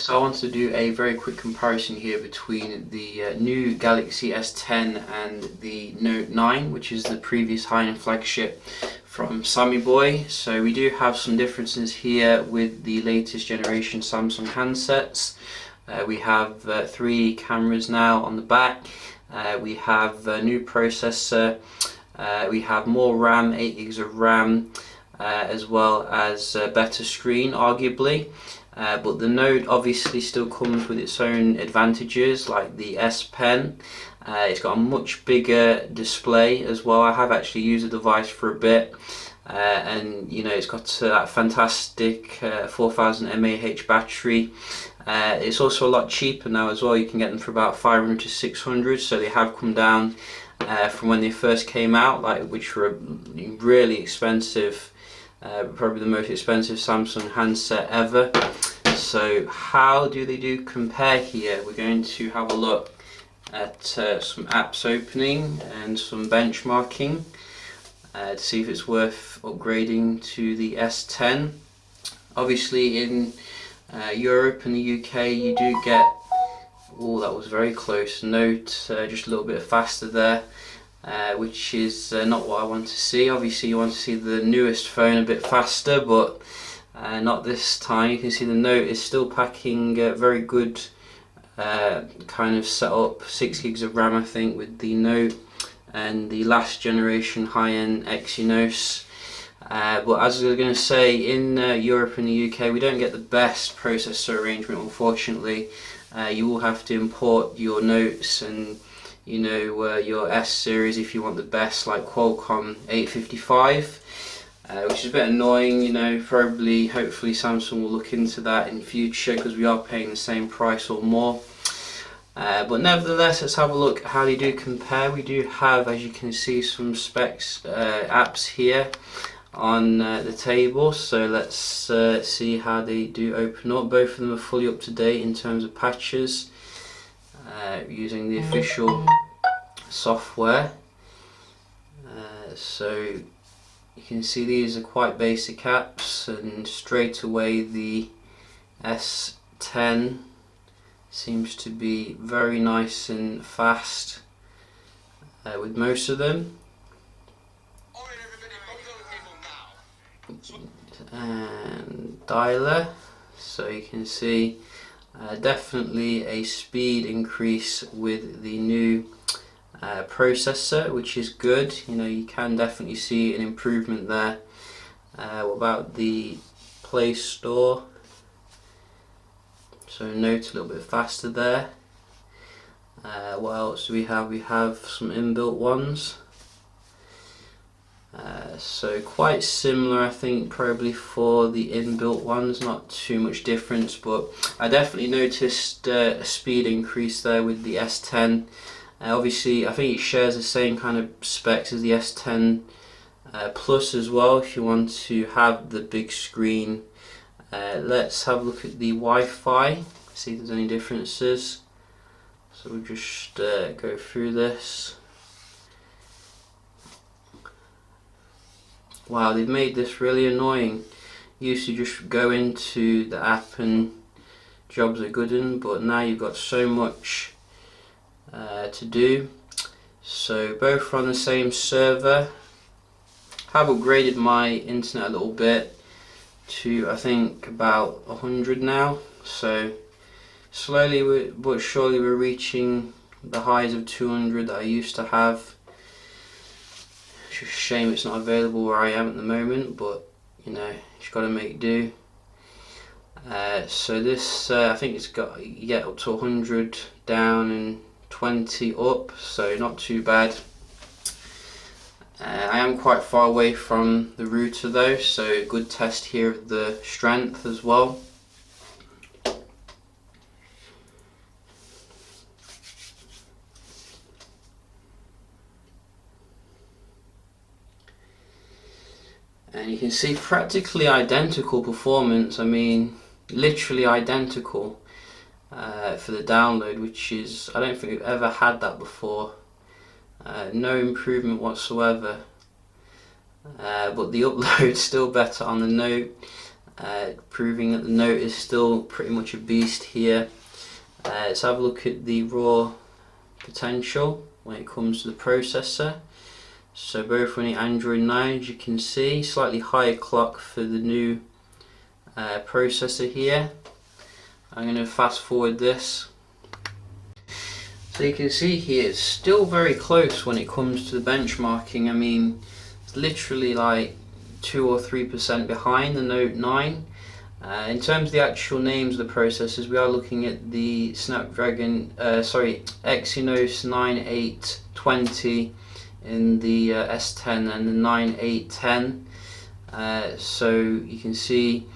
So I wanted to do a very quick comparison here between the new Galaxy S10 and the Note 9, which is the previous high-end flagship from Sammy Boy. So we do have some differences here with the latest generation Samsung handsets. We have 3 cameras now on the back. We have a new processor. We have more RAM, 8 gigs of RAM, as well as a better screen, arguably. But the Note obviously still comes with its own advantages, like the S Pen. It's got a much bigger display as well. I have actually used the device for a bit, and you know, it's got that fantastic 4000 mAh battery. It's also a lot cheaper now as well. You can get them for about 500 to 600, so they have come down from when they first came out, which were really expensive. Probably the most expensive Samsung handset ever. So how do they compare here? We're going to have a look at some apps opening and some benchmarking to see if it's worth upgrading to the S10. Obviously in Europe and the UK you do get, oh, that was very close, Note just a little bit faster there. Which is not what I want to see. Obviously you want to see the newest phone a bit faster, but not this time. You can see the Note is still packing very good kind of setup, 6 gigs of RAM I think with the Note and the last generation high-end Exynos. But as I was going to say, in Europe and the UK we don't get the best processor arrangement, unfortunately. You will have to import your Notes and your S series if you want the best, like Qualcomm 855, which is a bit annoying. Hopefully Samsung will look into that in future, because we are paying the same price or more. But nevertheless, let's have a look at how they do compare. We do have, as you can see, some specs apps here on the table, so let's see how they do open up. Both of them are fully up to date in terms of patches, using the official software. So you can see these are quite basic apps, and straight away the S10 seems to be very nice and fast with most of them. And dialer, so you can see definitely a speed increase with the new processor, which is good. You can definitely see an improvement there. What about the Play Store? So Note a little bit faster there. What else do we have? We have some inbuilt ones. So quite similar, I think, probably for the inbuilt ones, not too much difference, but I definitely noticed a speed increase there with the S10. Obviously I think it shares the same kind of specs as the S10 Plus as well, if you want to have the big screen. Let's have a look at the Wi-Fi, see if there's any differences. So we'll just go through this. Wow, they've made this really annoying. You used to just go into the app and jobs are good in, but now you've got so much to do. So both are on the same server. I've upgraded my internet a little bit to, I think, about 100 now. So slowly but surely we're reaching the highs of 200 that I used to have. It's just a shame it's not available where I am at the moment, but just got to make do. So this, I think it's got, you get up to 100 down and 20 up, so not too bad. I am quite far away from the router though, so good test here of the strength as well. And you can see practically identical performance. I mean, literally identical for the download, which is, I don't think we've ever had that before. No improvement whatsoever. But the upload still better on the Note. proving that the Note is still pretty much a beast here. Let's have a look at the raw potential when it comes to the processor. So both running Android 9, as you can see, slightly higher clock for the new processor here. I'm going to fast forward this. So you can see here it's still very close when it comes to the benchmarking. I mean, it's literally like 2 or 3% behind the Note 9. In terms of the actual names of the processors, we are looking at the Exynos 9820 in the S10 and the 9810. So you can see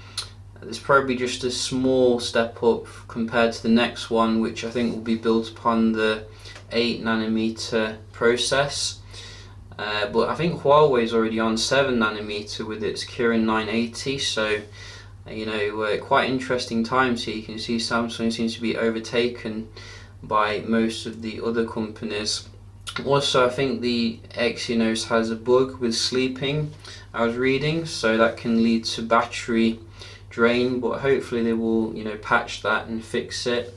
there's probably just a small step up compared to the next one, which I think will be built upon the 8nm process. But I think Huawei's already on 7nm with its Kirin 980, so you know, quite interesting times here. You can see Samsung seems to be overtaken by most of the other companies. Also, I think the Exynos has a bug with sleeping, I was reading, so that can lead to battery drain, but hopefully they will, you know, patch that and fix it,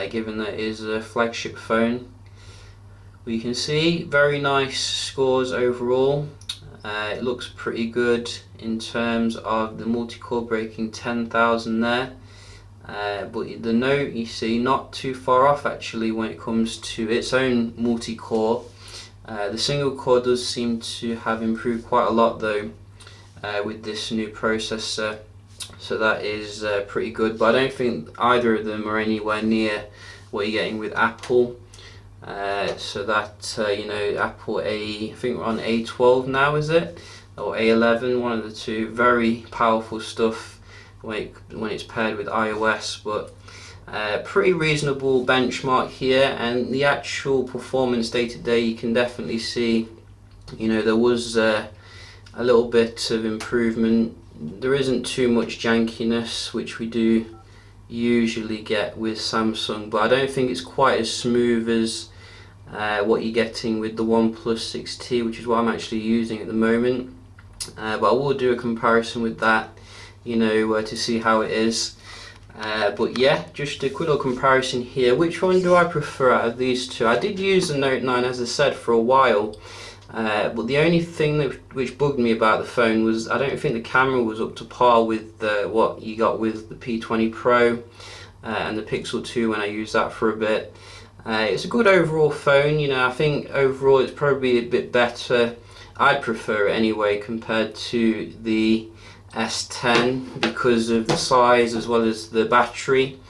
given that it is a flagship phone. We can see very nice scores overall. It looks pretty good in terms of the multi-core breaking 10,000 there, but the Note, you see, not too far off actually when it comes to its own multi-core. The single core does seem to have improved quite a lot though with this new processor, so that is pretty good, but I don't think either of them are anywhere near what you're getting with Apple. So that you know, Apple I think we're on A12 now, is it, or A11, one of the two. Very powerful stuff when it's paired with iOS, but pretty reasonable benchmark here. And the actual performance day to day, you can definitely see, you know, there was a little bit of improvement. There isn't too much jankiness, which we do usually get with Samsung, but I don't think it's quite as smooth as what you're getting with the OnePlus 6T, which is what I'm actually using at the moment. But I will do a comparison with that, you know, to see how it is. But yeah, just a quick little comparison here. Which one do I prefer out of these two? I did use the Note 9, as I said, for a while, but the only thing which bugged me about the phone was I don't think the camera was up to par with what you got with the P20 Pro and the Pixel 2 when I used that for a bit. It's a good overall phone, you know. I think overall it's probably a bit better. I'd prefer it anyway compared to the S10 because of the size as well as the battery.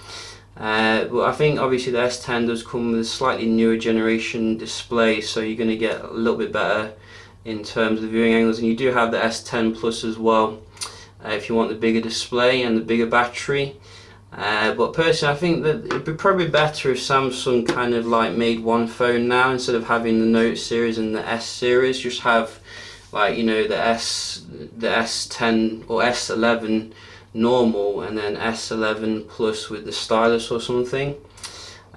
But I think obviously the S10 does come with a slightly newer generation display, so you're going to get a little bit better in terms of viewing angles, and you do have the S10 Plus as well if you want the bigger display and the bigger battery. But personally I think that it'd be probably better if Samsung kind of like made one phone now, instead of having the Note series and the S series. Just have, like, you know, the S10 or S11 normal and then S11 Plus with the stylus or something.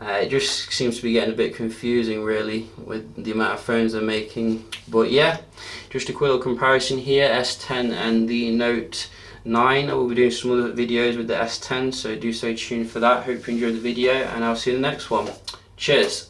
It just seems to be getting a bit confusing really with the amount of phones they're making. But yeah, just a quick little comparison here, S10 and the Note 9. I will be doing some other videos with the S10, so do stay tuned for that. Hope you enjoyed the video, and I'll see you in the next one. Cheers.